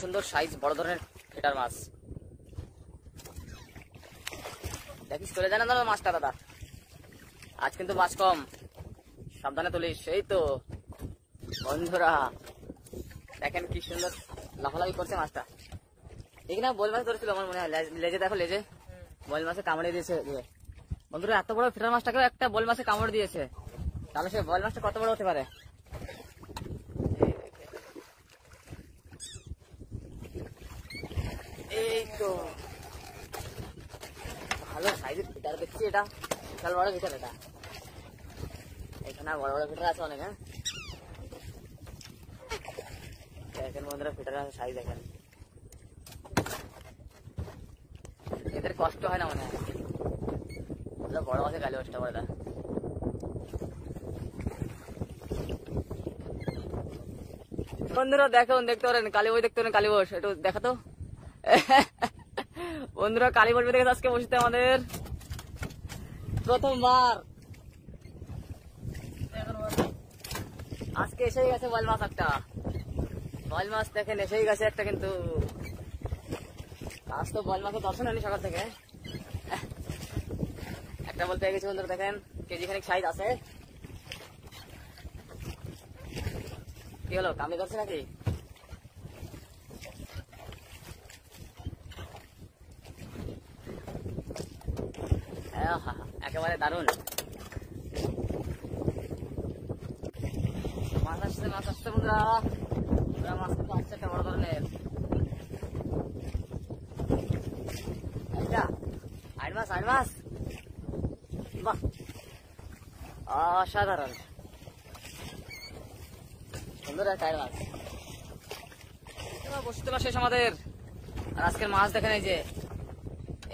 সুন্দর সাইজ, বড় ধরনের ফেটার মাছ। দেখিস চলে যায় না দাদা মাছটা দাদা, আজ কিন্তু মাছ কম, সাবধানে তুলিস। এই তো বন্ধুরা দেখেন কি সুন্দর লাফালাফি করছে মাছটা। ঠিক না, বোয়াল মাছ ধরেছিল আমার মনে হয়, লেজে দেখো, লেজে বোয়াল মাছে কামড়ে দিয়েছে। বন্ধুরা এত বড় ফেটার মাছটাকে একটা বোয়াল মাছে কামড়ে দিয়েছে, তাহলে সে বোয়াল মাছটা কত বড় হতে পারে। এই তো ভালো সাইজের ফিটার দেখছি, এটা বিশাল বড় ফিটার। এটা এখানে বড় বড় ফিটার আছে অনেক। হ্যাঁ দেখেন বন্ধুরা ফিটার সাইজ দেখেন, এদের কষ্ট হয় না মনে হয়, বড় মাছের কালী মাছটা বড়। বন্ধুরা দেখুন, দেখতে পারেন কালী বই, দেখতে পারেন কালী বস, একটু দেখাতো। বন্ধুরা কালী বস দেখে আজকে বসতে আমাদের প্রথমবার, আজকে এসেই গেছে বোয়াল মাছ একটা। বোয়াল মাছ দেখেন এসেই গেছে একটা, কিন্তু আজ তো বোয়াল মাছের দর্শন হয়নি সকাল থেকে। একটা বলতে গেছি বন্ধুরা, দেখেন কেজি খানিক সাইজ আছে। কি হলো, কামড়ে ধরছে নাকি? একেবারে দারুন মাছ আসছে, মাছ আসছে বন্ধুরা, মাছ কিন্তু আসছে একটা বড় ধরনের। আট মাছ, আট মাছ, বাহ অসাধারণ সুন্দর একটা আট মাছ। বসতে তোলা শেষ আমাদের, আর আজকের মাছ দেখেন এই যে,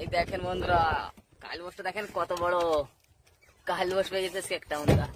এই দেখেন বন্ধুরা কাল বসটা দেখেন কত বড় কাল বস পেয়ে যেতেছে একটা বন্ধুরা।